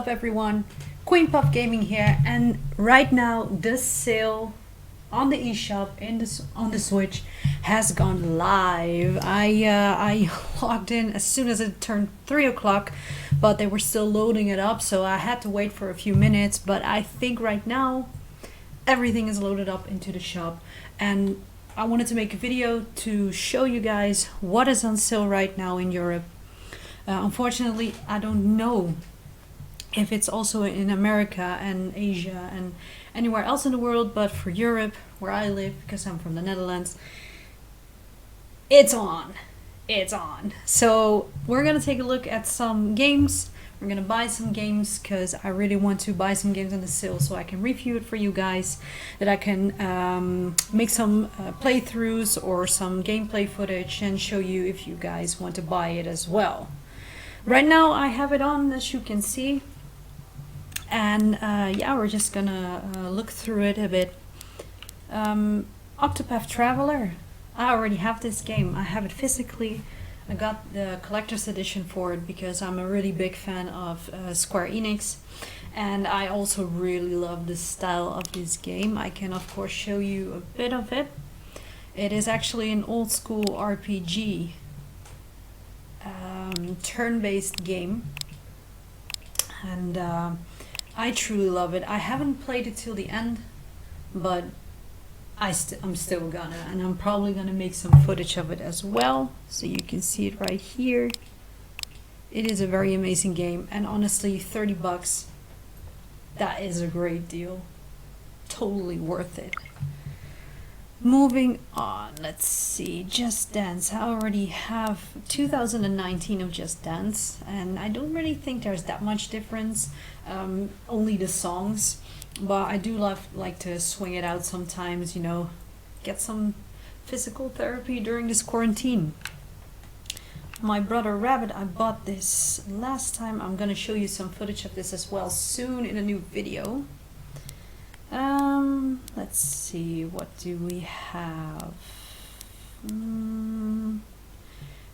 everyone? Queenpuffgaming here, and right now the sale on the eShop on the Switch has gone live. I logged in as soon as it turned 3 o'clock, but they were still loading it up, so I had to wait for a few minutes. But I think right now everything is loaded up into the shop, and I wanted to make a video to show you guys what is on sale right now in Europe. Unfortunately, I don't know if it's also in America and Asia and anywhere else in the world, but for Europe, where I live, because I'm from the Netherlands, it's on. It's on. So we're gonna take a look at some games. We're gonna buy some games because I really want to buy some games on the sale so I can review it for you guys, that I can make some playthroughs or some gameplay footage and show you if you guys want to buy it as well. Right now I have it on, as you can see, and yeah, we're just gonna look through it a bit. Octopath Traveler, I already have this game. I have it physically. I got the collector's edition for it because I'm a really big fan of Square Enix, and I also really love the style of this game. I can of course show you a bit of it. It is actually an old school RPG, turn-based game, and I truly love it. I haven't played it till the end, but I'm still gonna, and I'm probably gonna make some footage of it as well, so you can see it right here. It is a very amazing game, and honestly, 30 bucks, that is a great deal. Totally worth it. Moving on, let's see, Just Dance. I already have 2019 of Just Dance, and I don't really think there's that much difference, only the songs, but I do like to swing it out sometimes, you know, get some physical therapy during this quarantine. My Brother Rabbit, I bought this last time. I'm gonna show you some footage of this as well soon in a new video. Let's see, what do we have?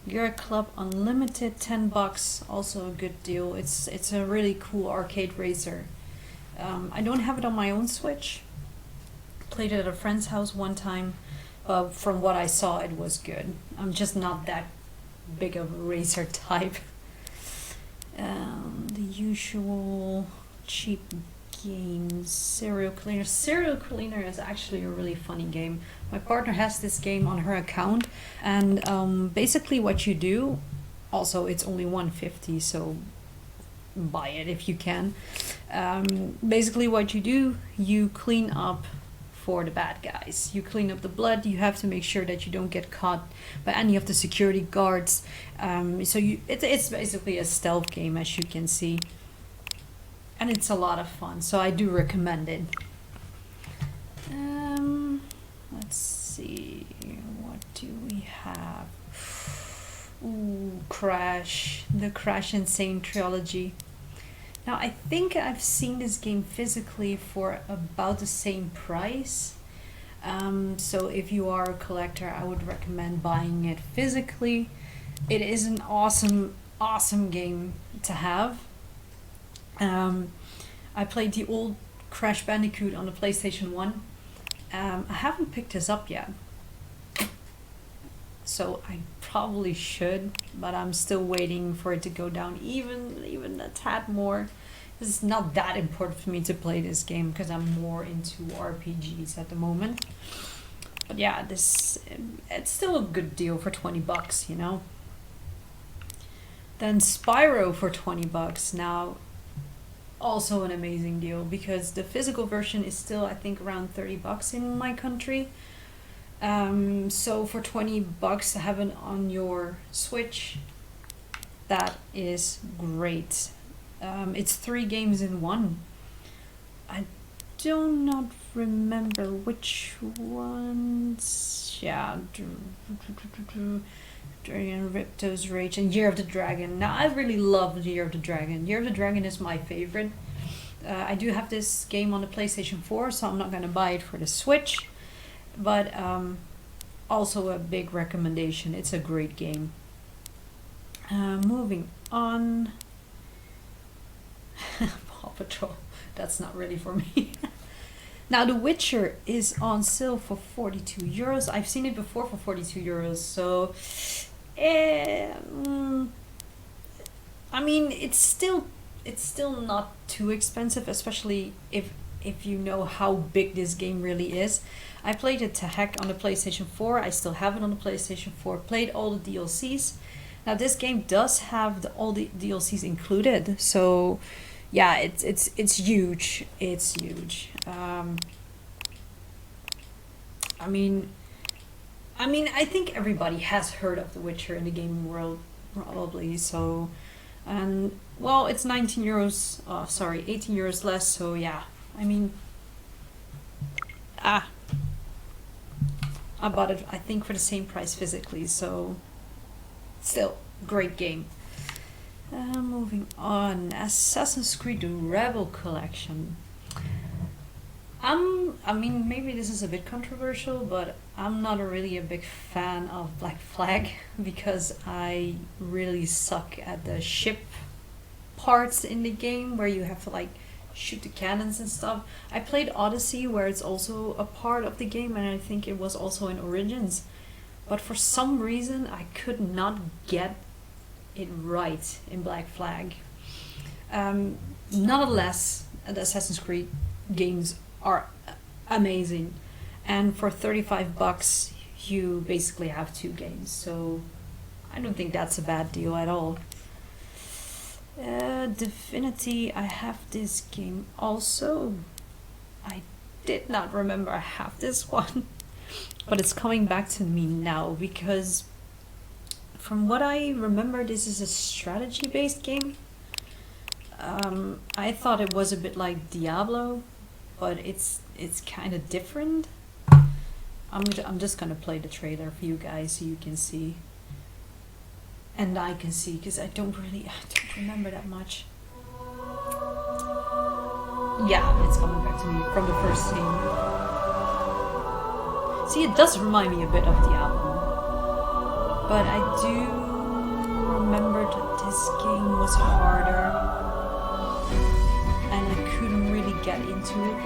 Gear Club Unlimited, 10 bucks, also a good deal. It's a really cool arcade racer. I don't have it on my own Switch. Played it at a friend's house one time, but from what I saw, it was good. I'm just not that big of a racer type. The usual cheap games. Serial Cleaner. Serial Cleaner is actually a really funny game. My partner has this game on her account, and basically what you do, also it's only 150, so buy it if you can. Basically what you do, you clean up for the bad guys. You clean up the blood. You have to make sure that you don't get caught by any of the security guards. So it's basically a stealth game, as you can see. And it's a lot of fun, so I do recommend it. Let's see, what do we have? Ooh, Crash, the Crash Insane trilogy. Now I think I've seen this game physically for about the same price. So if you are a collector, I would recommend buying it physically. It is an awesome game to have. I played the old Crash Bandicoot on the PlayStation 1. I haven't picked this up yet, so I probably should, but I'm still waiting for it to go down even a tad more. It's not that important for me to play this game because I'm more into RPGs at the moment. But yeah, it's still a good deal for 20 bucks, you know. Then Spyro for 20 bucks. Now, also an amazing deal because the physical version is still, I think, around 30 bucks in my country. So for 20 bucks to have it on your Switch, that is great. It's 3 games in one. I do not remember which ones. Yeah, Dragon, Ripto's Rage, and Year of the Dragon. Now I really love Year of the Dragon. Year of the Dragon is my favorite. I do have this game on the PlayStation 4, so I'm not gonna buy it for the Switch, but also a big recommendation. It's a great game. Moving on. Paw Patrol. That's not really for me. Now, The Witcher is on sale for 42 euros. I've seen it before for 42 euros, so I mean, it's still not too expensive, especially if you know how big this game really is. I played it to heck on the PlayStation 4. I still have it on the PlayStation 4. Played all the DLCs. Now, this game does have all the DLCs included, so yeah, it's huge. It's huge. I mean, I think everybody has heard of The Witcher in the gaming world, probably. So, and well, it's 19 euros. Sorry, 18 euros less. So yeah, I mean, ah, I bought it. I think for the same price physically. So, still great game. Moving on, Assassin's Creed Rebel Collection. I mean, maybe this is a bit controversial, but I'm not really a big fan of Black Flag because I really suck at the ship parts in the game where you have to like shoot the cannons and stuff. I played Odyssey where it's also a part of the game, and I think it was also in Origins, but for some reason I could not get it right in Black Flag. Nonetheless, the Assassin's Creed games are amazing, and for 35 bucks you basically have two games, so I don't think that's a bad deal at all. Divinity, I have this game also. I did not remember I have this one, but it's coming back to me now because from what I remember, this is a strategy based game. I thought it was a bit like Diablo, but it's kind of different. I'm just gonna play the trailer for you guys so you can see, and I can see because I don't remember that much. Yeah, it's coming back to me from the first scene. See, it does remind me a bit of Diablo, but I do remember that this game was harder and I couldn't really get into it.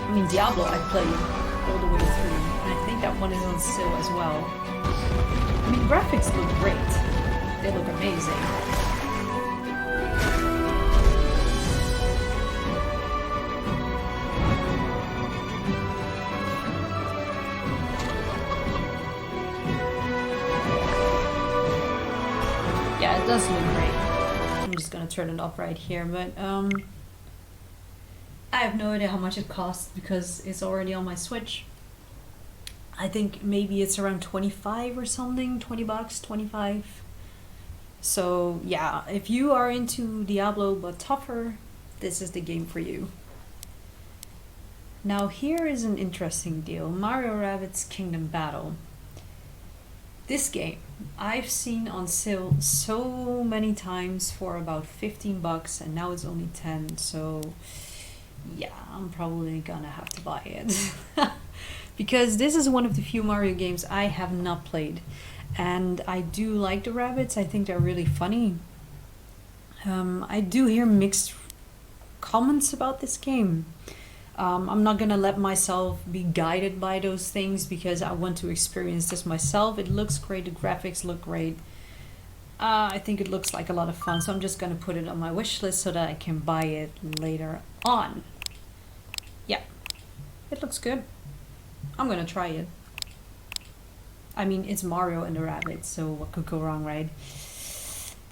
I mean, Diablo I played all the way through, and I think that one is on sale as well. I mean, graphics look great. They look amazing. Yeah, it does look great. I'm just gonna turn it off right here, but I have no idea how much it costs because it's already on my Switch. I think maybe it's around 25 or something, 20 bucks, 25. So yeah, if you are into Diablo but tougher, this is the game for you. Now here is an interesting deal, Mario Rabbids Kingdom Battle. This game I've seen on sale so many times for about 15 bucks, and now it's only 10, so yeah, I'm probably gonna have to buy it. Because this is one of the few Mario games I have not played, and I do like the rabbits. I think they're really funny. I do hear mixed comments about this game. I'm not gonna let myself be guided by those things because I want to experience this myself. It looks great, the graphics look great. I think it looks like a lot of fun, so I'm just gonna put it on my wish list so that I can buy it later on. Yeah, it looks good. I'm gonna try it. I mean, it's Mario and the rabbits, so what could go wrong, right?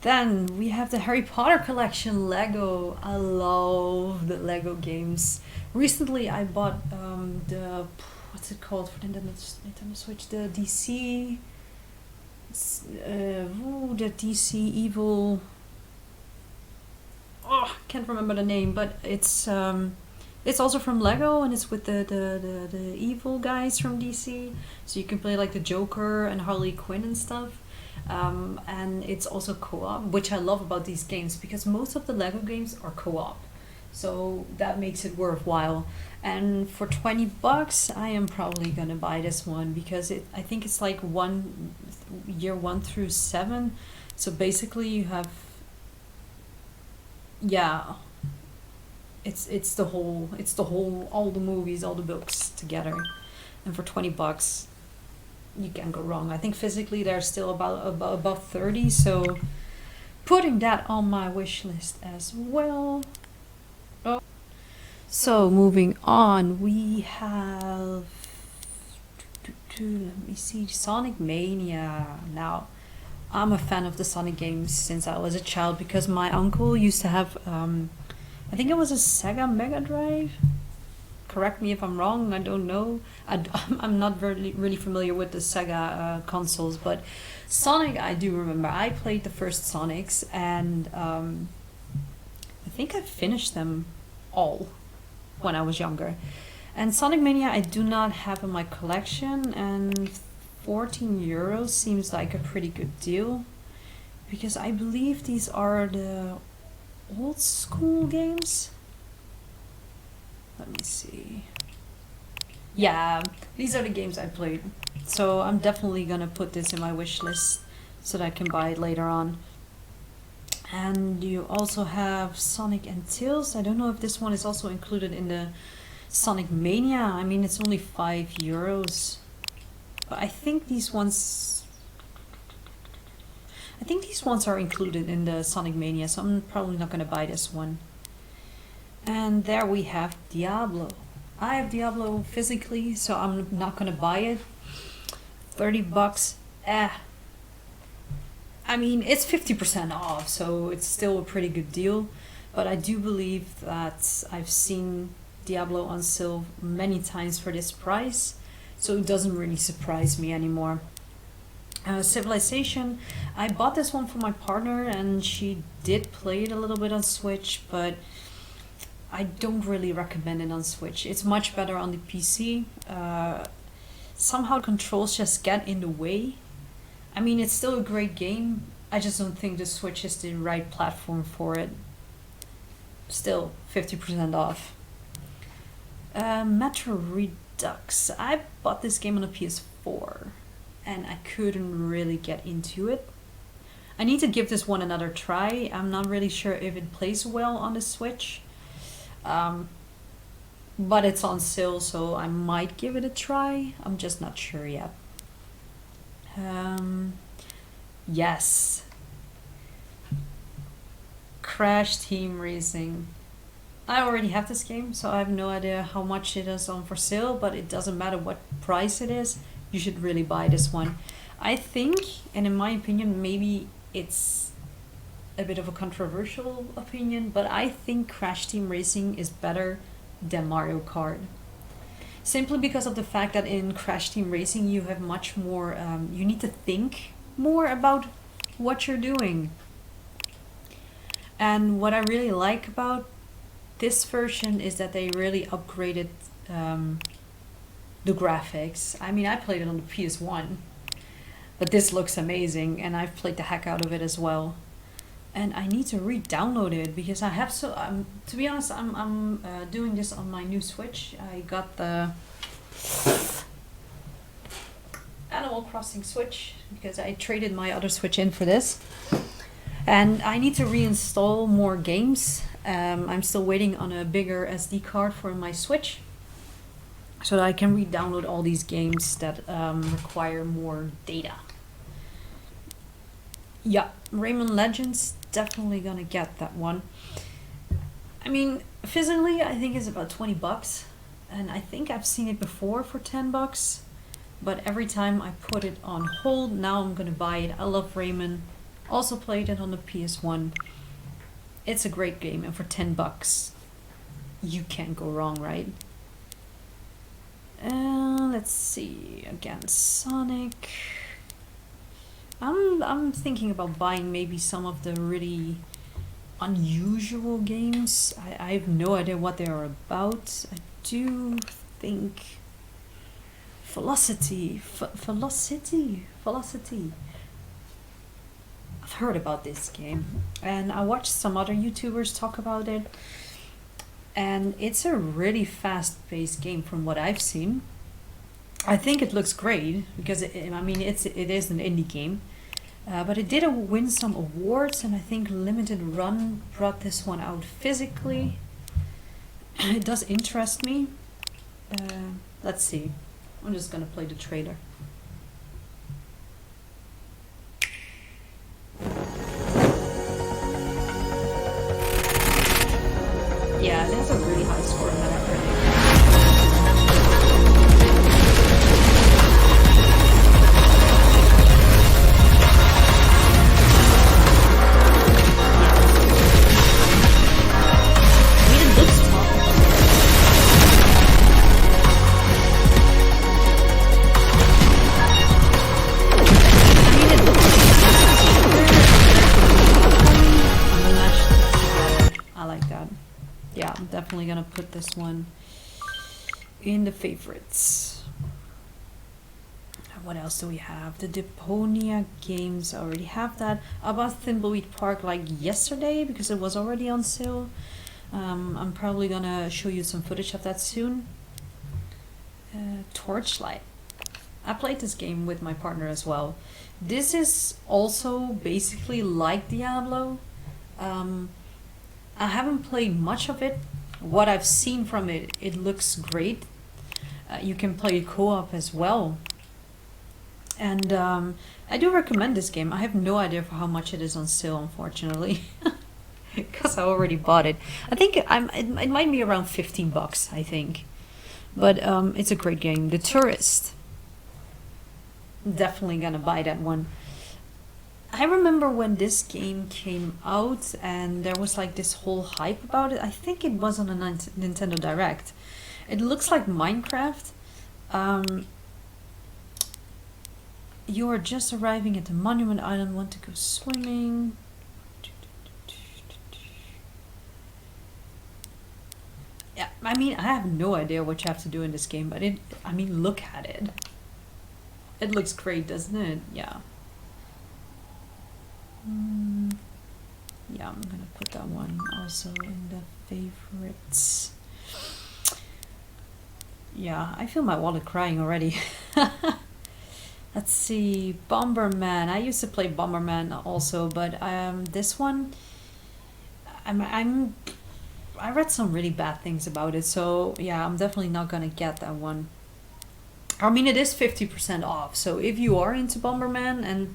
Then we have the Harry Potter collection Lego. I love the Lego games. Recently I bought the, what's it called for the Nintendo Switch? The DC, the DC Evil, oh, can't remember the name, but it's also from Lego, and it's with the evil guys from DC, so you can play like the Joker and Harley Quinn and stuff. And it's also co-op, which I love about these games because most of the Lego games are co-op, so that makes it worthwhile. And for 20 bucks I am probably gonna buy this one because I think it's like year 1 through 7, so basically Yeah, it's the whole all the movies, all the books together, and for 20 bucks you can't go wrong. I think physically they're still about above 30, so putting that on my wish list as well. Oh. So moving on, we have, let me see, Sonic Mania. Now, I'm a fan of the Sonic games since I was a child because my uncle used to have, I think it was a Sega Mega Drive. Correct me if I'm wrong. I don't know. I'm not really familiar with the Sega consoles, but Sonic I do remember. I played the first Sonics, and I think I finished them all when I was younger. And Sonic Mania I do not have in my collection, and 14 euros seems like a pretty good deal because I believe these are the old school games. Let me see. Yeah, these are the games I played. So I'm definitely gonna put this in my wish list so that I can buy it later on. And you also have Sonic and Tails. I don't know if this one is also included in the Sonic Mania. I mean, it's only 5 euros. But I think these ones are included in the Sonic Mania, so I'm probably not gonna buy this one. And there we have Diablo. I have Diablo physically, so I'm not gonna buy it. 30 bucks. I mean, it's 50% off, so it's still a pretty good deal. But I do believe that I've seen Diablo on sale many times for this price, so it doesn't really surprise me anymore. Civilization, I bought this one for my partner, and she did play it a little bit on Switch, but I don't really recommend it on Switch. It's much better on the PC. Somehow controls just get in the way. I mean, it's still a great game. I just don't think the Switch is the right platform for it. Still, 50% off. Metro Redux. I bought this game on a PS4, and I couldn't really get into it. I need to give this one another try. I'm not really sure if it plays well on the Switch. But it's on sale, so I might give it a try. I'm just not sure yet. Yes. Crash Team Racing. I already have this game, so I have no idea how much it is on for sale, but it doesn't matter what price it is. You should really buy this one. I think, and in my opinion, maybe it's a bit of a controversial opinion, but I think Crash Team Racing is better than Mario Kart. Simply because of the fact that in Crash Team Racing you have much more, you need to think more about what you're doing. And what I really like about this version is that they really upgraded the graphics. I mean, I played it on the PS1, but this looks amazing, and I've played the heck out of it as well. And I need to re-download it because I have to be honest, I'm doing this on my new Switch. I got the Animal Crossing Switch because I traded my other Switch in for this. And I need to reinstall more games. I'm still waiting on a bigger SD card for my Switch so that I can re-download all these games that require more data. Yeah, Rayman Legends, definitely gonna get that one. I mean, physically, I think it's about 20 bucks, and I think I've seen it before for 10 bucks, but every time I put it on hold, now I'm gonna buy it. I love Rayman, also played it on the PS1. It's a great game, and for 10 bucks, you can't go wrong, right? Let's see, again, Sonic. I'm thinking about buying maybe some of the really unusual games. I have no idea what they are about. I do think Velocity. I've heard about this game, and I watched some other YouTubers talk about it, and it's a really fast-paced game from what I've seen. I think it looks great because it is an indie game, But it did win some awards, and I think Limited Run brought this one out physically. It does interest me. Let's see. I'm just gonna play the trailer. Yeah, it has a really high score in that already. Definitely gonna put this one in the favorites. What else do we have? The Deponia games, I already have that. I bought Thimbleweed Park like yesterday because it was already on sale. I'm probably gonna show you some footage of that soon. Torchlight. I played this game with my partner as well. This is also basically like Diablo. I haven't played much of it. What I've seen from it, it looks great. You can play co-op as well. And I do recommend this game. I have no idea for how much it is on sale, unfortunately. Because I already bought it. I think it might be around 15 bucks, I think. But it's a great game. The Tourist. Definitely gonna buy that one. I remember when this game came out and there was like this whole hype about it. I think it was on a Nintendo Direct. It looks like Minecraft. You are just arriving at the Monument Island, want to go swimming. Yeah, I mean, I have no idea what you have to do in this game, but I mean, look at it. It looks great, doesn't it? Yeah. Yeah, I'm gonna put that one also in the favorites. Yeah, I feel my wallet crying already. Let's see, Bomberman. I used to play Bomberman also, but this one, I read some really bad things about it, so yeah, I'm definitely not gonna get that one. I mean, it is 50% off, so if you are into Bomberman and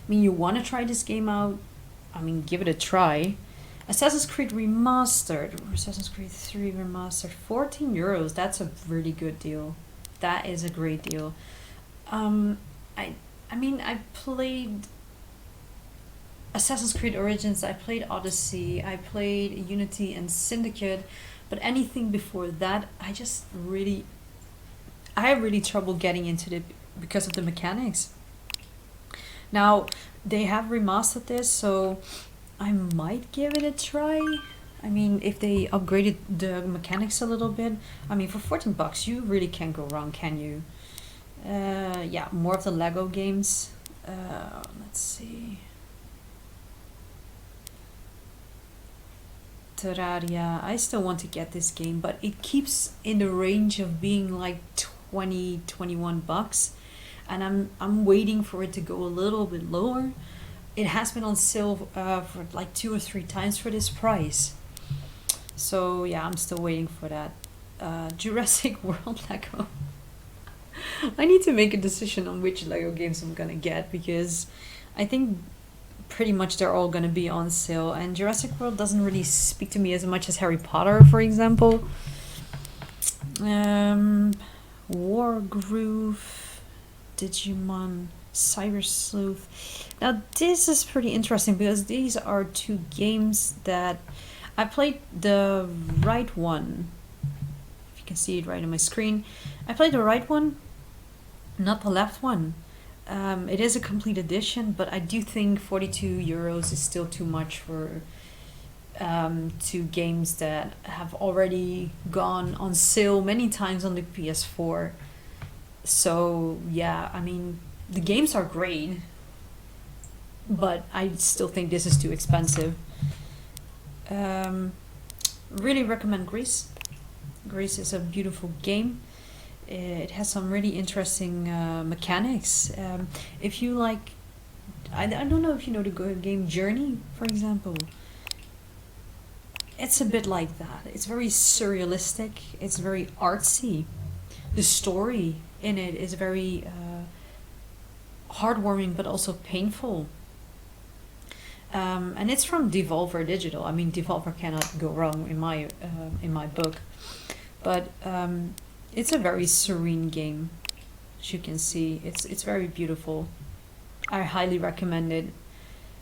I mean, you want to try this game out, I mean, give it a try. Assassin's Creed Remastered, Assassin's Creed 3 Remastered, €14. That's a really good deal. That is a great deal. I mean, I played Assassin's Creed Origins, I played Odyssey, I played Unity and Syndicate, but anything before that, I have really trouble getting into it because of the mechanics. Now, they have remastered this, so I might give it a try. I mean, if they upgraded the mechanics a little bit, I mean, for 14 bucks, you really can't go wrong, can you? Yeah, more of the Lego games. Let's see. Terraria. I still want to get this game, but it keeps in the range of being like 20, 21 bucks. And I'm waiting for it to go a little bit lower. It has been on sale for like 2 or 3 times for this price. So yeah, I'm still waiting for that. Jurassic World Lego. I need to make a decision on which Lego games I'm gonna get, because I think pretty much they're all gonna be on sale, and Jurassic World doesn't really speak to me as much as Harry Potter, for example. Wargroove, Digimon, Cyber Sleuth. Now this is pretty interesting because these are 2 games that I played the right one. If you can see it right on my screen, I played the right one, not the left one. It is a complete edition, but I do think €42 is still too much for 2 games that have already gone on sale many times on the PS4. So yeah, I mean, the games are great, but I still think this is too expensive. Really recommend Greece. Greece is a beautiful game. It has some really interesting mechanics. If you like I don't know if you know the game Journey, for example. It's a bit like that. It's very surrealistic. It's very artsy. The story in it is very heartwarming, but also painful. And it's from Devolver Digital. I mean, Devolver cannot go wrong in my book. But it's a very serene game, as you can see. It's very beautiful. I highly recommend it.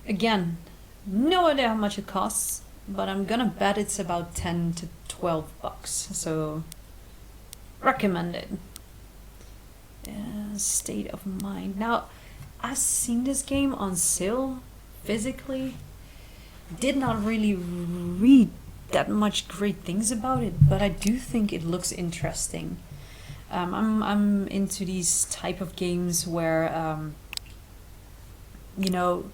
Again, no idea how much it costs, but I'm gonna bet it's about 10 to 12 bucks. So recommend it. State of Mind. Now, I've seen this game on sale physically. Did not really read that much great things about it, but I do think it looks interesting. I'm into these type of games where you know,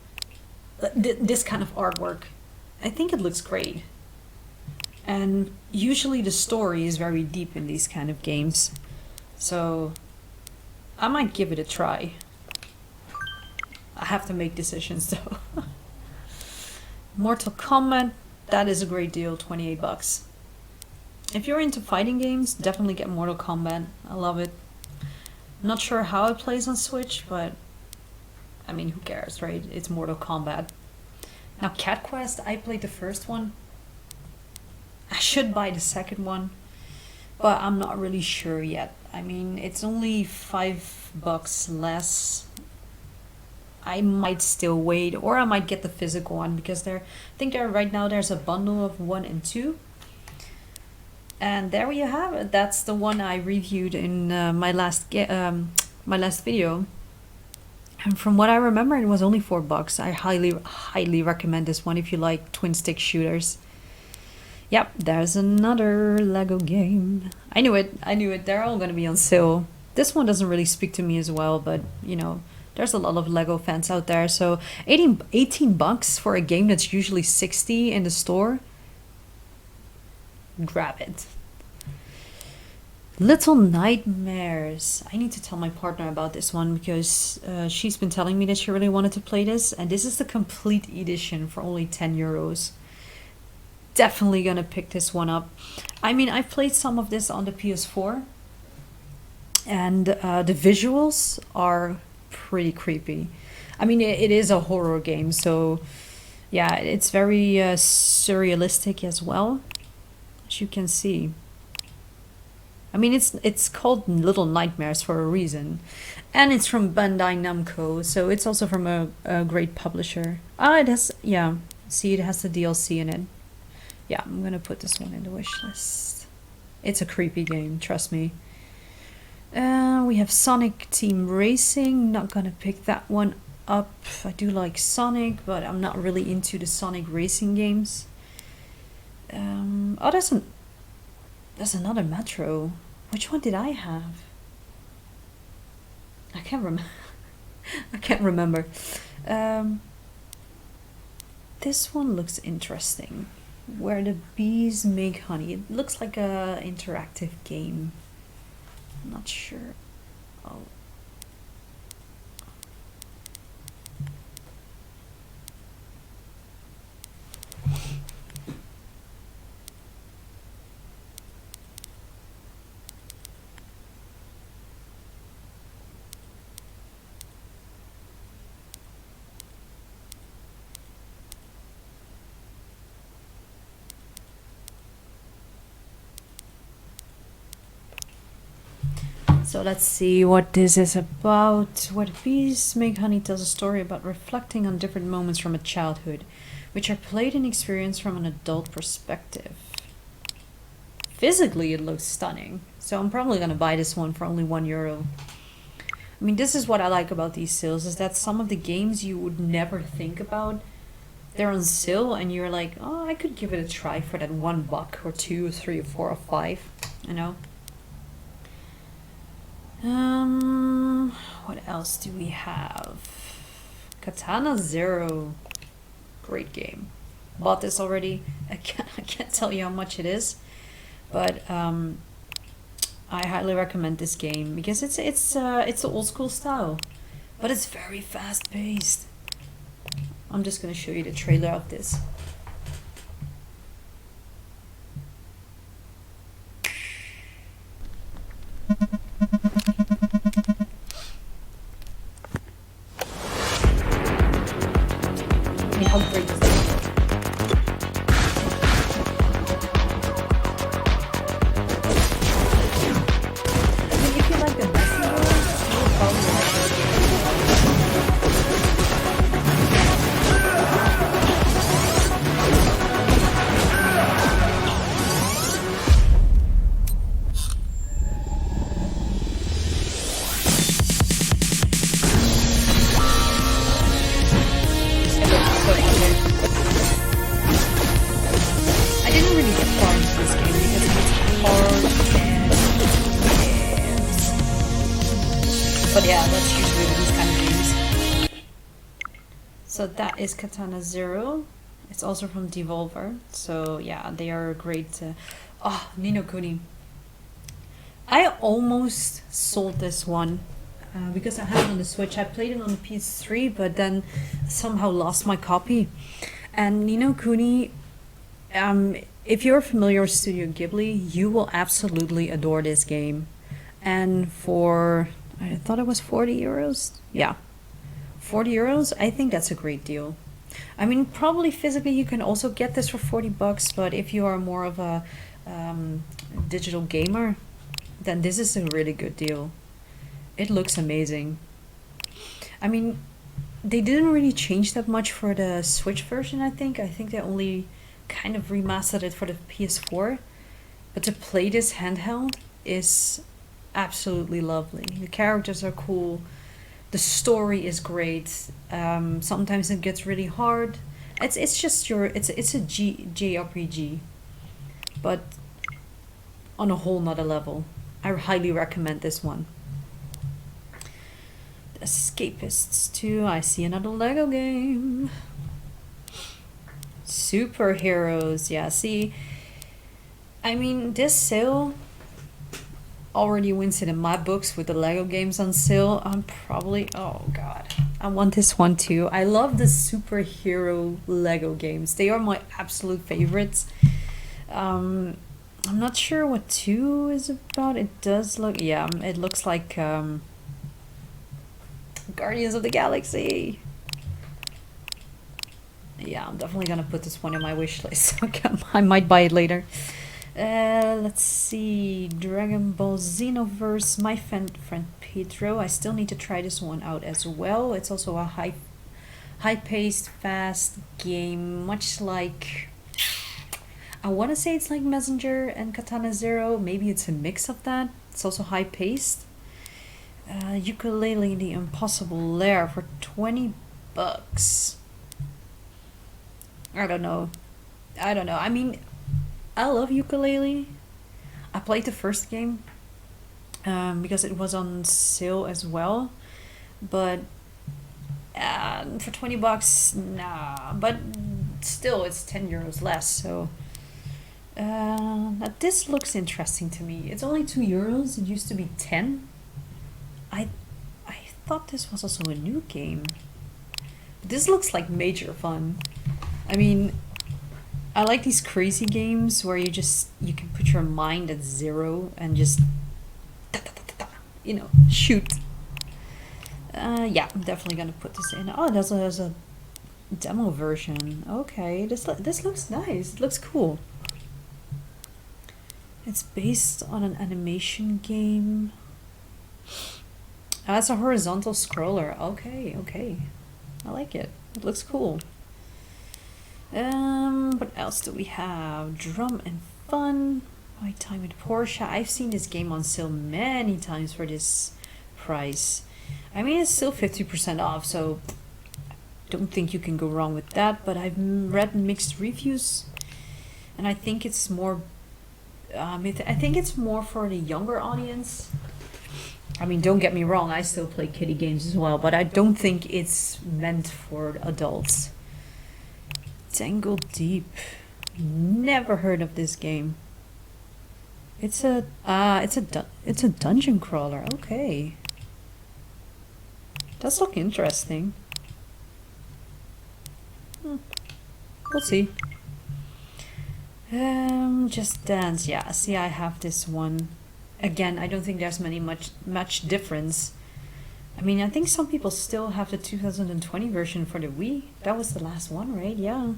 this kind of artwork. I think it looks great. And usually the story is very deep in these kind of games. So I might give it a try. I have to make decisions though. Mortal Kombat, that is a great deal, 28 bucks. If you're into fighting games, definitely get Mortal Kombat. I love it. Not sure how it plays on Switch, but I mean, who cares, right? It's Mortal Kombat. Now, Cat Quest, I played the first one. I should buy the second one, but I'm not really sure yet. I mean, it's only $5 less. I might still wait, or I might get the physical one because I think right now there's a bundle of 1 and 2. And there you have it. That's the one I reviewed in my last video. And from what I remember, it was only $4. I highly recommend this one if you like twin stick shooters. Yep, there's another Lego game. I knew it. They're all gonna be on sale. This one doesn't really speak to me as well, but you know, there's a lot of Lego fans out there. So 18 bucks for a game that's usually 60 in the store. Grab it. Little Nightmares. I need to tell my partner about this one because she's been telling me that she really wanted to play this, and this is the complete edition for only 10 euros. Definitely gonna pick this one up. I mean, I've played some of this on the PS4, and the visuals are pretty creepy. I mean, it is a horror game, so yeah, it's very surrealistic as well, as you can see. I mean, it's called Little Nightmares for a reason, and it's from Bandai Namco, so it's also from a great publisher. Ah, it has, yeah, see, it has the DLC in it. Yeah, I'm gonna put this one in the wish list. It's a creepy game, trust me. We have Sonic Team Racing. Not gonna pick that one up. I do like Sonic, but I'm not really into the Sonic racing games. Oh, there's another Metro. Which one did I have? I can't remember. I can't remember. This one looks interesting. Where the bees make honey. It looks like a interactive game. I'm not sure. Oh. So let's see what this is about. Where the bees make honey tells a story about reflecting on different moments from a childhood, which are played and experienced from an adult perspective. Physically, it looks stunning, so I'm probably gonna buy this one for only €1. I mean, this is what I like about these sales, is that some of the games you would never think about, they're on sale and you're like, oh, I could give it a try for that $1 or 2 or 3 or 4 or 5, you know. What else do we have? Katana Zero. Great game. Bought this already. I can't tell you how much it is, but I highly recommend this game because it's the old school style, but it's very fast paced. I'm just gonna show you the trailer of this. I mean, how great is this? I mean, if you like the messy ones, you will probably like this game. I didn't really get far into this game because it's hard and but yeah, that's usually with these kind of games. So that is Katana Zero. It's also from Devolver. So yeah, they are great. Ni no Kuni. I almost sold this one because I had it on the Switch. I played it on the PS3, but then somehow lost my copy. And Ni no Kuni, if you're familiar with Studio Ghibli, you will absolutely adore this game. And for, I thought it was 40 euros? Yeah. 40 euros, I think that's a great deal. I mean, probably physically you can also get this for 40 bucks, but if you are more of a digital gamer, then this is a really good deal. It looks amazing. I mean, they didn't really change that much for the Switch version, I think. I think they only kind of remastered it for the PS4. But to play this handheld is absolutely lovely. The characters are cool. The story is great. Sometimes it gets really hard. It's just it's a JRPG, but on a whole nother level. I highly recommend this one. The Escapists 2. I see another Lego game. Superheroes. Yeah, see, I mean, this sale already wins it in my books with the Lego games on sale. I'm probably, oh god, I want this one too. I love the superhero Lego games. They are my absolute favorites. I'm not sure what 2 is about. It does look, yeah, it looks like Guardians of the Galaxy. Yeah, I'm definitely gonna put this one in my wish list. Okay, I might buy it later. Let's see, Dragon Ball Xenoverse, my friend Pedro. I still need to try this one out as well. It's also a high-paced, fast game, much like, I want to say it's like Messenger and Katana Zero. Maybe it's a mix of that. It's also high-paced. Ukulele The Impossible Lair for 20 bucks. I don't know. I mean, I love ukulele. I played the first game because it was on sale as well, but for 20 bucks, nah. But still, it's 10 euros less. So this looks interesting to me. It's only 2 euros. It used to be 10. I thought this was also a new game. This looks like major fun. I mean, I like these crazy games where you can put your mind at 0 and just, you know, shoot. Yeah, I'm definitely gonna put this in. Oh, there's a demo version. Okay, this looks nice. It looks cool. It's based on an animation game. It's a horizontal scroller. Okay. I like it. It looks cool. What else do we have? Drum and Fun. My Time with Portia. I've seen this game on sale many times for this price. I mean, it's still 50% off, so I don't think you can go wrong with that. But I've read mixed reviews, and I think it's more. I think it's more for the younger audience. I mean, don't get me wrong. I still play kiddie games as well, but I don't think it's meant for adults. Tangle Deep. Never heard of this game. It's a dungeon crawler. Okay. Does look interesting. We'll see. Just Dance. Yeah, see, I have this one. Again, I don't think there's much difference. I mean, I think some people still have the 2020 version for the Wii. That was the last one, right? Yeah.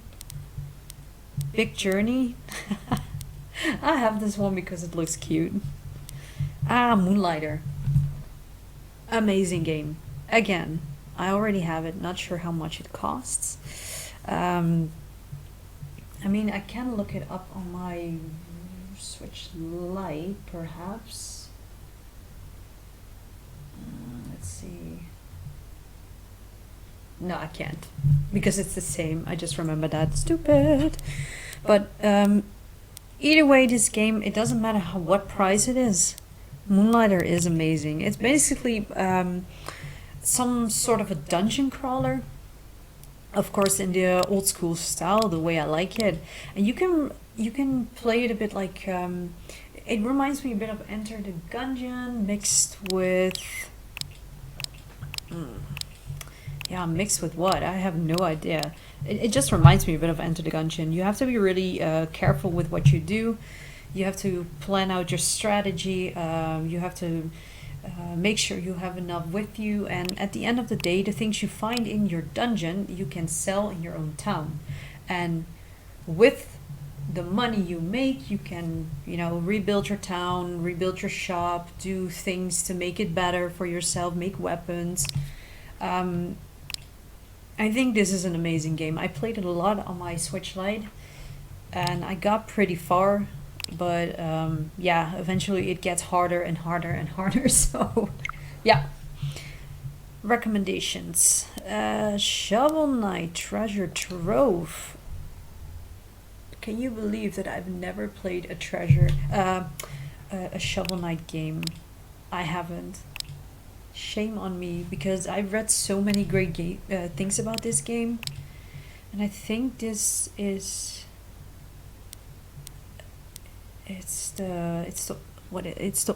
Big Journey. I have this one because it looks cute. Moonlighter. Amazing game. Again, I already have it. Not sure how much it costs. I mean, I can look it up on my Switch Lite, perhaps. Let's see. No, I can't. Because it's the same. I just remember that. Stupid. But either way, this game, it doesn't matter what price it is. Moonlighter is amazing. It's basically some sort of a dungeon crawler. Of course, in the old school style, the way I like it. And you can play it a bit like it reminds me a bit of Enter the Gungeon mixed with yeah, mixed with what? I have no idea. It just reminds me a bit of Enter the Gungeon. You have to be really careful with what you do. You have to plan out your strategy. You have to make sure you have enough with you. And at the end of the day, the things you find in your dungeon, you can sell in your own town. And with the money you make, you can, you know, rebuild your town, rebuild your shop, do things to make it better for yourself, make weapons. I think this is an amazing game. I played it a lot on my Switch Lite and I got pretty far, but yeah, eventually it gets harder and harder and harder. So yeah. Recommendations. Shovel Knight Treasure Trove. Can you believe that I've never played a Shovel Knight game? I haven't. Shame on me, because I've read so many great things about this game, and I think this is it's the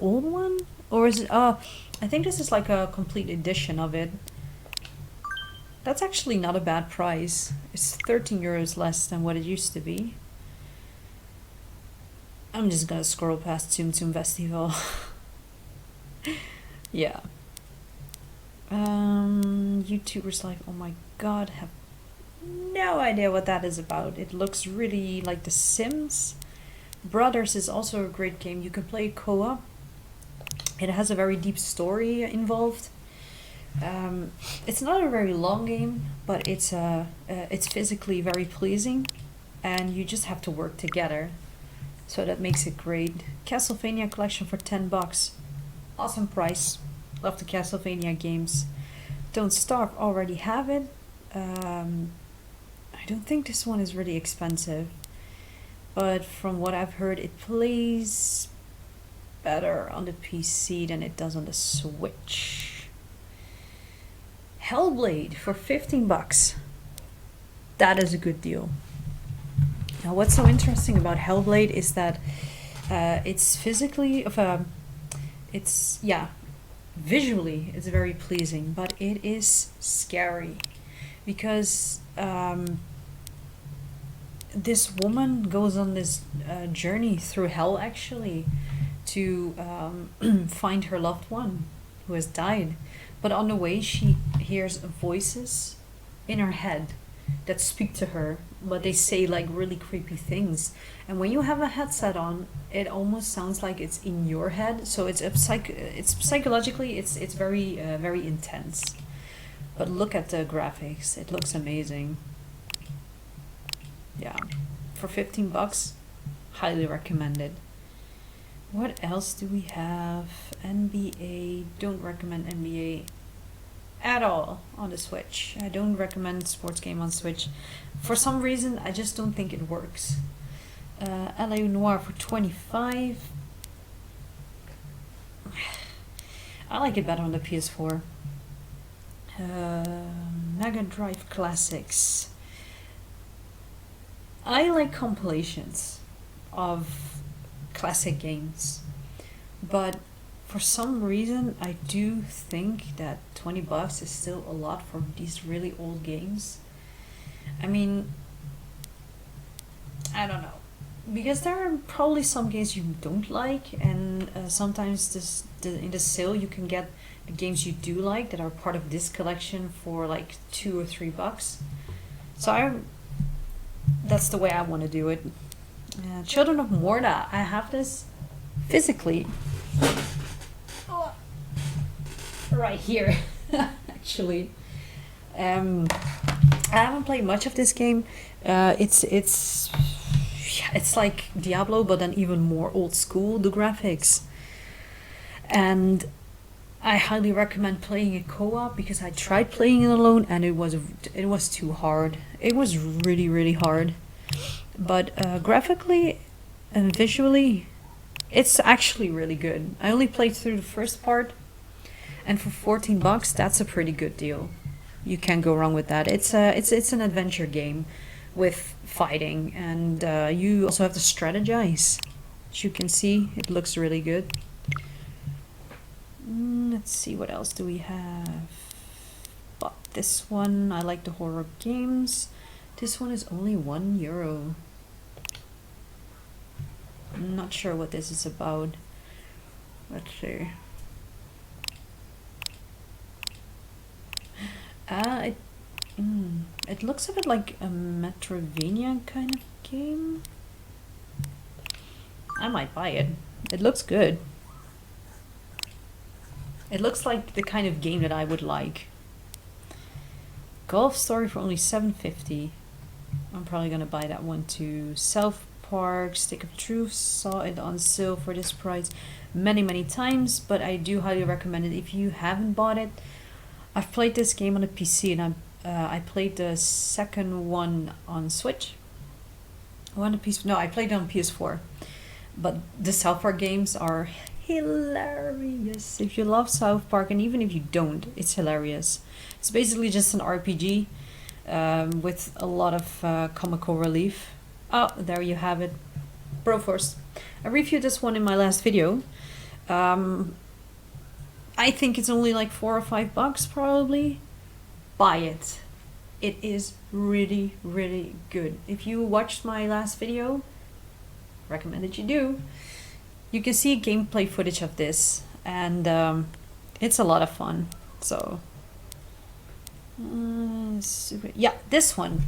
old one, or is it? I think this is like a complete edition of it. That's actually not a bad price. It's 13 euros less than what it used to be. I'm just gonna scroll past Tsum Tsum Festival. Yeah. YouTubers like, oh my god, have no idea what that is about. It looks really like The Sims. Brothers is also a great game. You can play co-op. It has a very deep story involved. It's not a very long game, but it's physically very pleasing, and you just have to work together. So that makes it great. Castlevania collection for $10. Awesome price. Love the Castlevania games. Don't Starve already have it. I don't think this one is really expensive, but from what I've heard, it plays better on the PC than it does on the Switch. Hellblade for $15. That is a good deal. Now, what's so interesting about Hellblade is that it's visually it's very pleasing, but it is scary because this woman goes on this journey through hell actually to find her loved one who has died. But on the way, she hears voices in her head that speak to her, but they say like really creepy things. And when you have a headset on, it almost sounds like it's in your head. So it's psychologically it's very very intense. But look at the graphics; it looks amazing. Yeah, for $15, highly recommended. What else do we have? NBA. Don't recommend NBA at all on the Switch. I don't recommend sports game on Switch. For some reason, I just don't think it works. LA Noir for $25. I like it better on the PS4. Mega Drive Classics. I like compilations of classic games, but for some reason I do think that $20 is still a lot for these really old games. I mean, I don't know. Because there are probably some games you don't like, and sometimes in the sale you can get the games you do like that are part of this collection for like $2 or $3. So that's the way I want to do it. Children of Morta, I have this physically right here, actually. I haven't played much of this game. It's like Diablo, but then even more old school, the graphics. And I highly recommend playing it co-op because I tried playing it alone and it was too hard. It was really, really hard. But graphically and visually, it's actually really good. I only played through the first part, and for $14, that's a pretty good deal. You can't go wrong with that. It's an adventure game with fighting, and you also have to strategize. As you can see, it looks really good. Let's see, what else do we have? But this one, I like the horror games. This one is only €1. I'm not sure what this is about. Let's see. It looks a bit like a Metroidvania kind of game. I might buy it. It looks good. It looks like the kind of game that I would like. Golf Story for only $7.50. I'm probably gonna buy that one too. South Park Stick of Truth, saw it on sale for this price many times, but I do highly recommend it if you haven't bought it. I've played this game on a PC, and I played the second one on Switch. I played it on PS4. But the South Park games are hilarious. If you love South Park, and even if you don't, it's hilarious. It's basically just an RPG with a lot of comical relief. Oh, there you have it. Broforce. I reviewed this one in my last video. I think it's only like $4 or $5 probably. Buy it. It is really, really good. If you watched my last video, recommend that you do. You can see gameplay footage of this, and it's a lot of fun. So yeah, this one.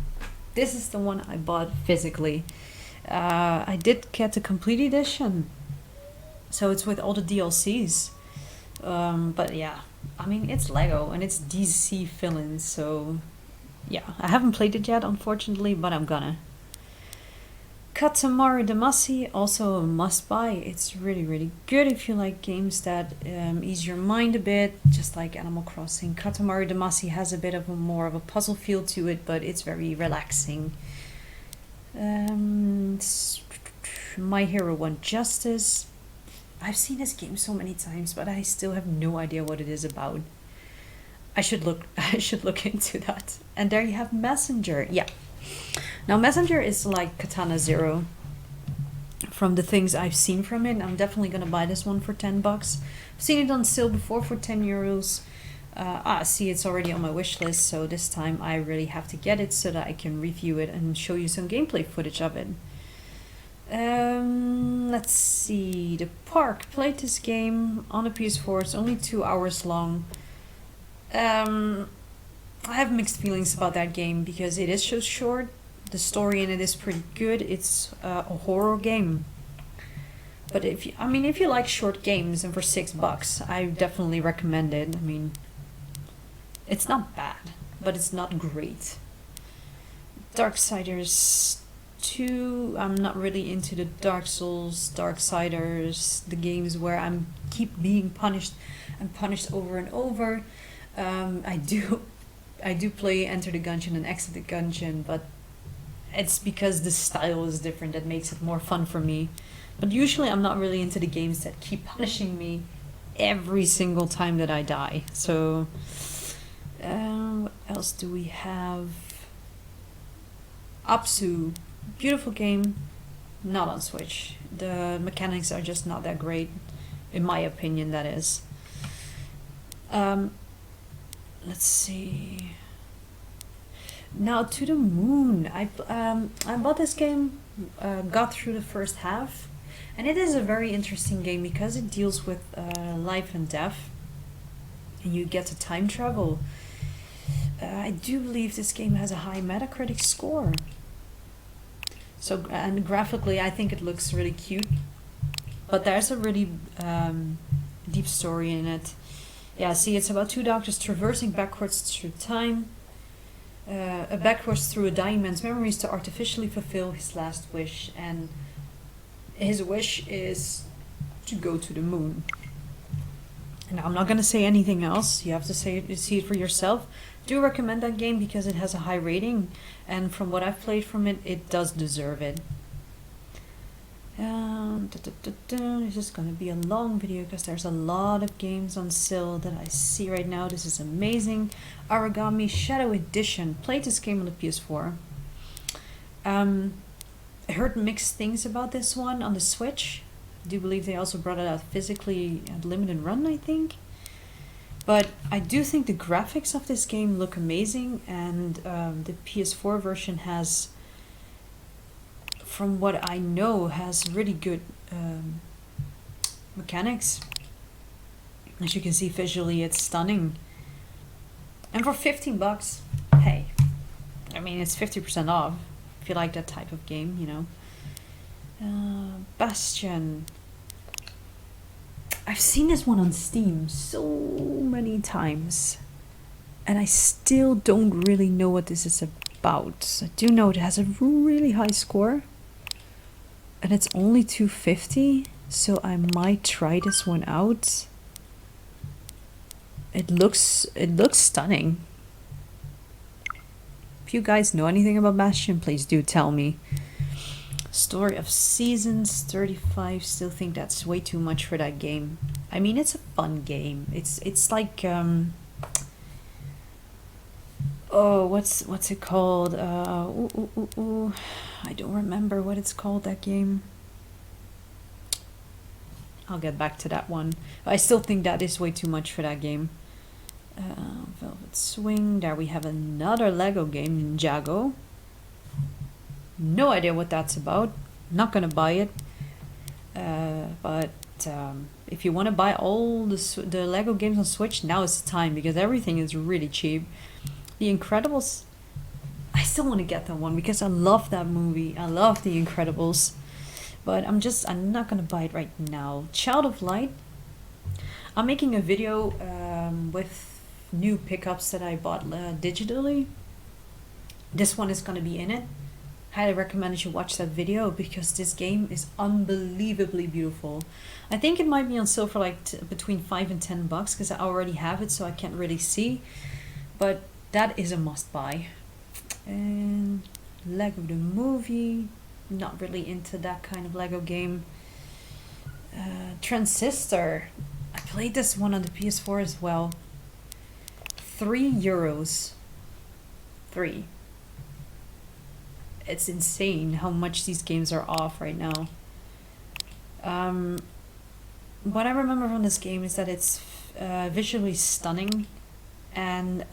This is the one I bought physically. I did get the complete edition, so it's with all the DLCs. But yeah, I mean, it's Lego and it's DC villains, so yeah, I haven't played it yet, unfortunately, but I'm gonna. Katamari Damacy, also a must buy. It's really, really good if you like games that ease your mind a bit, just like Animal Crossing. Katamari Damacy has a bit of more of a puzzle feel to it, but it's very relaxing. My Hero One Justice. I've seen this game so many times, but I still have no idea what it is about. I should look into that. And there you have Messenger. Yeah. Now Messenger is like Katana Zero. From the things I've seen from it, I'm definitely gonna buy this one for $10. I've seen it on sale before for €10. See, it's already on my wish list, so this time I really have to get it so that I can review it and show you some gameplay footage of it. Let's see. The Park. Played this game on the PS4. It's only 2 hours long. I have mixed feelings about that game because it is so short. The story in it is pretty good. It's a horror game. But if you like short games, and for $6, I definitely recommend it. I mean, it's not bad, but it's not great. Darksiders 2, I'm not really into the Dark Souls, Darksiders, the games where I'm keep being punished and punished over and over. I do play Enter the Gungeon and Exit the Gungeon, but it's because the style is different that makes it more fun for me. But usually I'm not really into the games that keep punishing me every single time that I die. So what else do we have? Apsu. Beautiful game, not on Switch. The mechanics are just not that great, in my opinion, that is. Let's see. Now to the moon. I bought this game, got through the first half, and it is a very interesting game because it deals with life and death, and you get to time travel. I do believe this game has a high Metacritic score. So, and graphically, I think it looks really cute, but there's a really deep story in it. Yeah, see, it's about two doctors traversing backwards through time, backwards through a dying man's memories to artificially fulfill his last wish, and his wish is to go to the moon. Now, I'm not gonna say anything else. You have to see it for yourself. Do recommend that game because it has a high rating, and from what I've played from it, it does deserve it. This is gonna be a long video because there's a lot of games on sale that I see right now. This is amazing. Origami Shadow Edition. Played this game on the PS4. I heard mixed things about this one on the Switch. I do believe they also brought it out physically at limited run, I think. But I do think the graphics of this game look amazing, and the PS4 version has, from what I know, has really good mechanics. As you can see visually, it's stunning. And for 15 bucks, hey, I mean, it's 50% off if you like that type of game, you know. Bastion. I've seen this one on Steam so many times, and I still don't really know what this is about. I do know it has a really high score, and it's only $2.50, so I might try this one out. It looks stunning. If you guys know anything about Bastion, please do tell me. Story of Seasons, 35. Still think that's way too much for that game. I mean, it's a fun game. It's like oh, what's it called? I don't remember what it's called, that game. I'll get back to that one. I still think that is way too much for that game. Velvet Swing. There we have another Lego game, Ninjago. No idea what that's about. Not gonna buy it. But if you want to buy all the Lego games on Switch, now is the time because everything is really cheap. The Incredibles, I still want to get that one because I love that movie. I love The Incredibles, but I'm not gonna buy it right now. Child of Light. I'm making a video with new pickups that I bought digitally. This one is gonna be in it. Highly recommend that you watch that video because this game is unbelievably beautiful. I think it might be on sale for like between 5 and 10 bucks because I already have it, so I can't really see. But that is a must buy. And Lego the Movie, not really into that kind of Lego game. Transistor, I played this one on the PS4 as well. €3. 3. It's insane how much these games are off right now. What I remember from this game is that it's visually stunning, and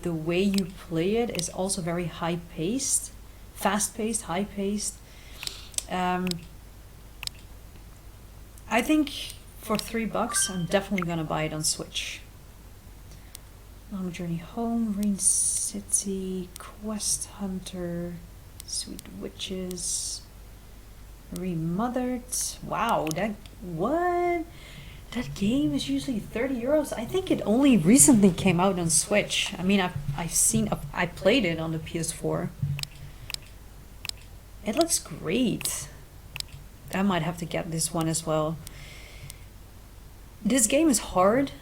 the way you play it is also very high-paced, fast-paced, high-paced. I think for $3, I'm definitely gonna buy it on Switch. Long Journey Home, Rain City, Quest Hunter, Sweet Witches, Remothered. Wow, that game is usually €30. I think it only recently came out on Switch. I mean, I played it on the PS4. It looks great. I might have to get this one as well. This game is hard,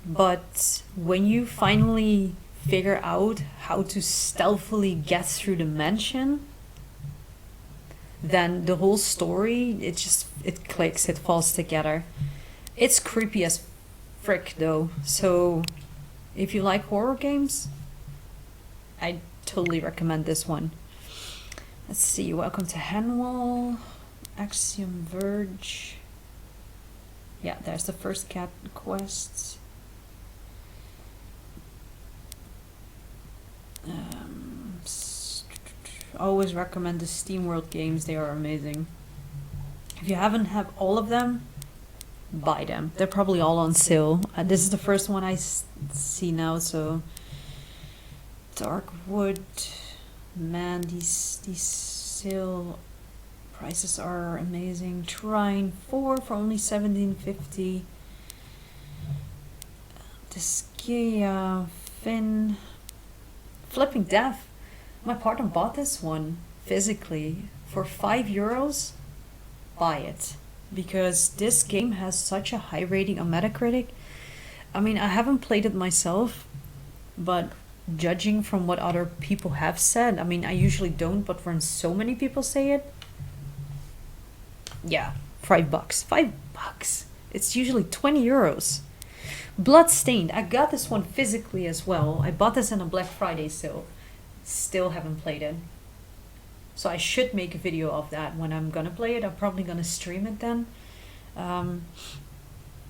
but when you finally figure out how to stealthily get through the mansion, then the whole story, it clicks, it falls together. It's creepy as frick though, so if you like horror games, I totally recommend this one. Let's see, Welcome to Hanwell, Axiom Verge. Yeah, there's the first cat quest. always recommend the Steam World games. They are amazing. If you haven't have all of them, buy them. They're probably all on sale. This is the first one I see now. So Darkwood, man, these sale prices are amazing. Trine 4 for only 17.50. Disgaea, Finn, Flipping Death. My partner bought this one physically for €5. Buy it, because this game has such a high rating on Metacritic. I mean, I haven't played it myself, but judging from what other people have said, I mean, I usually don't, but when so many people say it, yeah, $5. $5. It's usually €20. Bloodstained. I got this one physically as well. I bought this on a Black Friday sale. Still haven't played it. So I should make a video of that when I'm gonna play it. I'm probably gonna stream it then.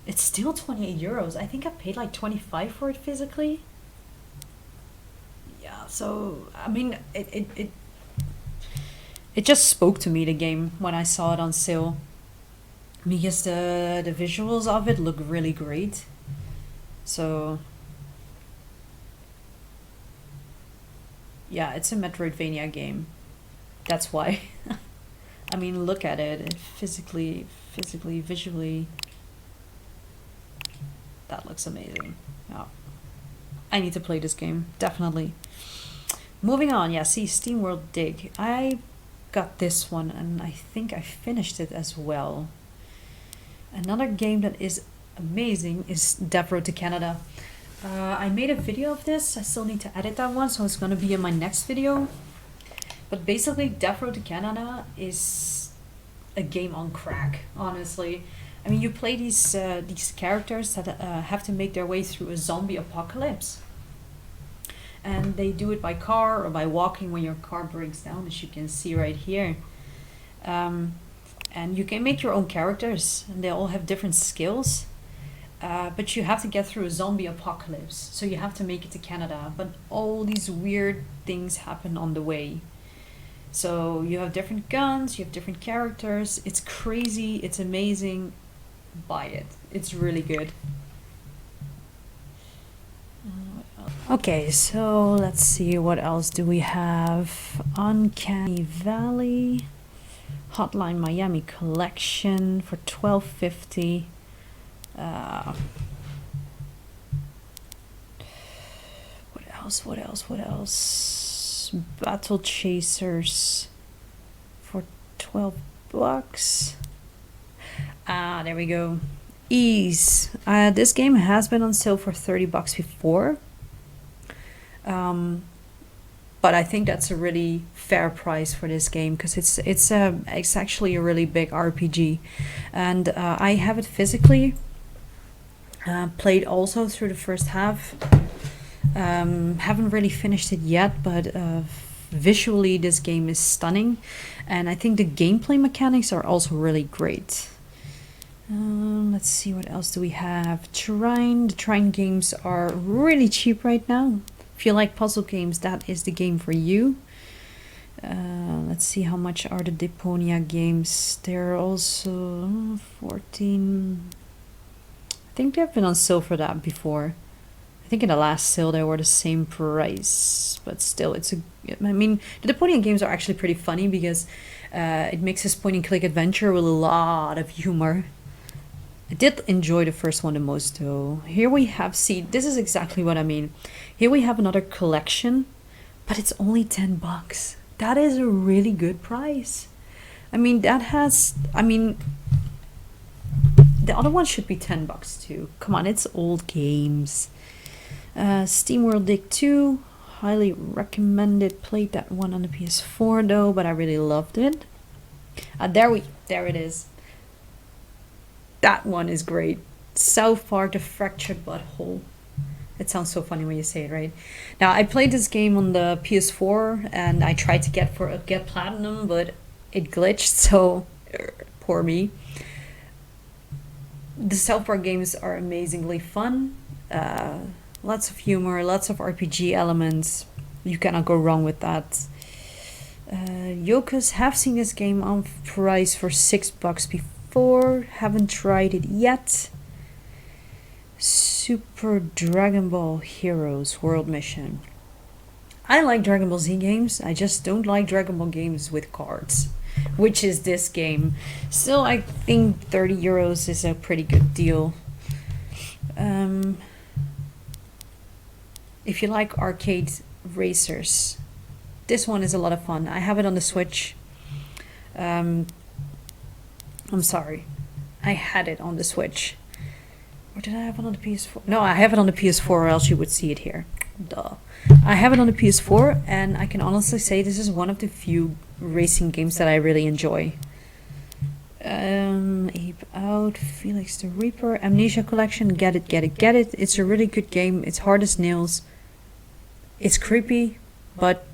It's still €28. I think I paid like 25 for it physically. Yeah, so I mean it just spoke to me, the game, when I saw it on sale. Because the visuals of it look really great. So yeah, it's a Metroidvania game. That's why. I mean, look at it. Physically, visually, that looks amazing. Yeah. I need to play this game, definitely. Moving on, yeah, see, Steam World Dig. I got this one and I think I finished it as well. Another game that is amazing is Death Road to Canada. I made a video of this. I still need to edit that one, so it's gonna be in my next video. But basically, Death Road to Canada is a game on crack, honestly. I mean, you play these characters that have to make their way through a zombie apocalypse. And they do it by car or by walking when your car breaks down, as you can see right here. And you can make your own characters, and they all have different skills. But you have to get through a zombie apocalypse, so you have to make it to Canada. But all these weird things happen on the way. So you have different guns, you have different characters. It's crazy, it's amazing. Buy it. It's really good. Okay, so let's see, what else do we have? Uncanny Valley, Hotline Miami Collection for $12.50. What else? Battle Chasers for $12. There we go. Ease. This game has been on sale for $30 before. But I think that's a really fair price for this game, because it's actually a really big RPG, and I have it physically. Played also through the first half. Haven't really finished it yet, but visually this game is stunning, and I think the gameplay mechanics are also really great. Let's see, what else do we have? Trine. The Trine games are really cheap right now. If you like puzzle games, that is the game for you. Let's see, how much are the Deponia games? They're also 14. I think they've been on sale for that before. I think in the last sale they were the same price, but still, I mean, the Deponia games are actually pretty funny, because it makes this point and click adventure with a lot of humor. I did enjoy the first one the most though. Here we have, see, this is exactly what I mean. Here we have another collection, but it's only $10. That is a really good price. I mean, the other one should be $10 too. Come on, it's old games. SteamWorld Dig 2, highly recommended. Played that one on the PS4 though, but I really loved it. There it is. That one is great. South Park: The Fractured Butthole. It sounds so funny when you say it, right? Now, I played this game on the PS4 and I tried to get platinum, but it glitched, so poor me. The South Park games are amazingly fun. Lots of humor, lots of RPG elements. You cannot go wrong with that. Yokas have seen this game on price for $6 before. Haven't tried it yet. Super Dragon Ball Heroes World Mission. I like Dragon Ball Z games. I just don't like Dragon Ball games with cards, which is this game. Still, I think 30 euros is a pretty good deal. If you like arcade racers, this one is a lot of fun. I have it on the Switch. I'm sorry. I had it on the Switch. Or did I have it on the PS4? No, I have it on the PS4, or else you would see it here. Duh. I have it on the PS4, and I can honestly say this is one of the few racing games that I really enjoy. Ape Out, Felix the Reaper, Amnesia Collection, get it, get it, get it. It's a really good game. It's hard as nails. It's creepy, but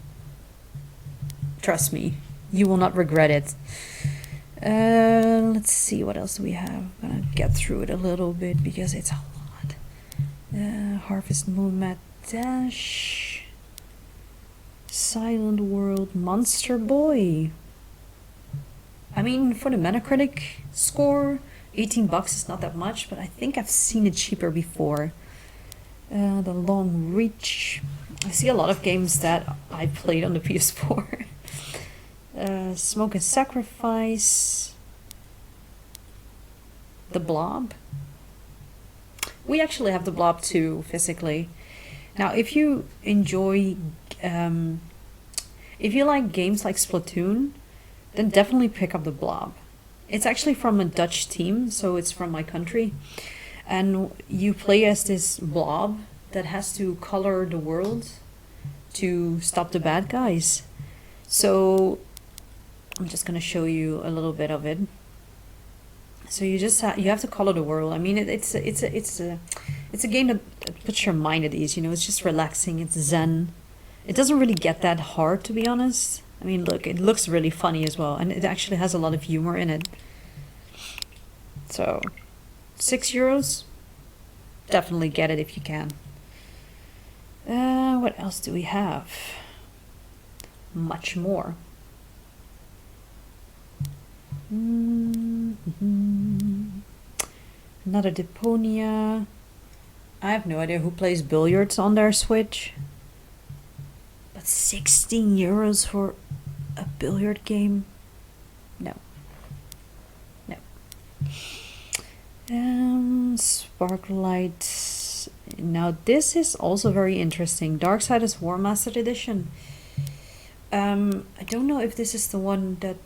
trust me, you will not regret it. Let's see, what else do we have? I'm gonna get through it a little bit because it's a lot. Harvest Moon, Mad Dash, Silent World, Monster Boy. I mean, for the Metacritic score, $18 is not that much, but I think I've seen it cheaper before. The Long Reach. I see a lot of games that I played on the PS4. Smoke and Sacrifice. The Blob. We actually have the Blob too, physically. Now, if you enjoy, if you like games like Splatoon, then definitely pick up the Blob. It's actually from a Dutch team, so it's from my country. And you play as this blob that has to color the world to stop the bad guys. So I'm just gonna show you a little bit of it. So you just you have to color the world. I mean, it's a game that puts your mind at ease. You know, it's just relaxing. It's zen. It doesn't really get that hard, to be honest. I mean, look, it looks really funny as well, and it actually has a lot of humor in it. So, €6, definitely get it if you can. What else do we have? Much more. Another Deponia. I have no idea who plays billiards on their Switch. But €16 for a billiard game? No. No. Sparklight. Now this is also very interesting. Darksiders War Mastered Edition. I don't know if this is the one that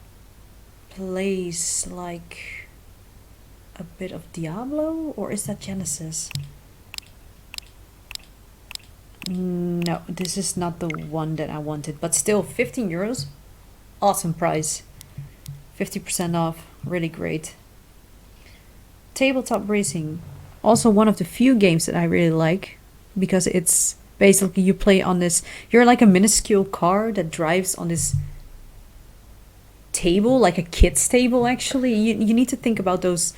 plays like a bit of Diablo, or is that Genesis? No, this is not the one that I wanted, but still €15. Awesome price. 50% off, really great. Tabletop Racing, also one of the few games that I really like, because it's basically you play on this, you're like a minuscule car that drives on this table, like a kid's table actually. You need to think about those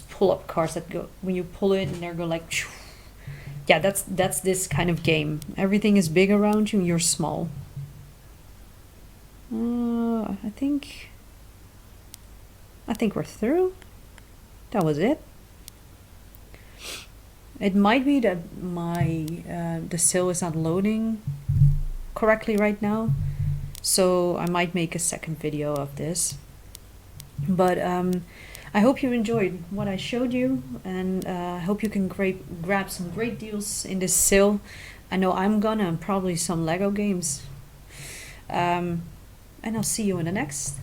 pull-up cars that go, when you pull it and they go like, yeah, that's this kind of game. Everything is big around you and you're small. I think we're through. That was it. It might be that my the sale is not loading correctly right now, so I might make a second video of this. But I hope you enjoyed what I showed you, and I hope you can grab some great deals in this sale. I know I'm gonna, and probably some Lego games. And I'll see you in the next.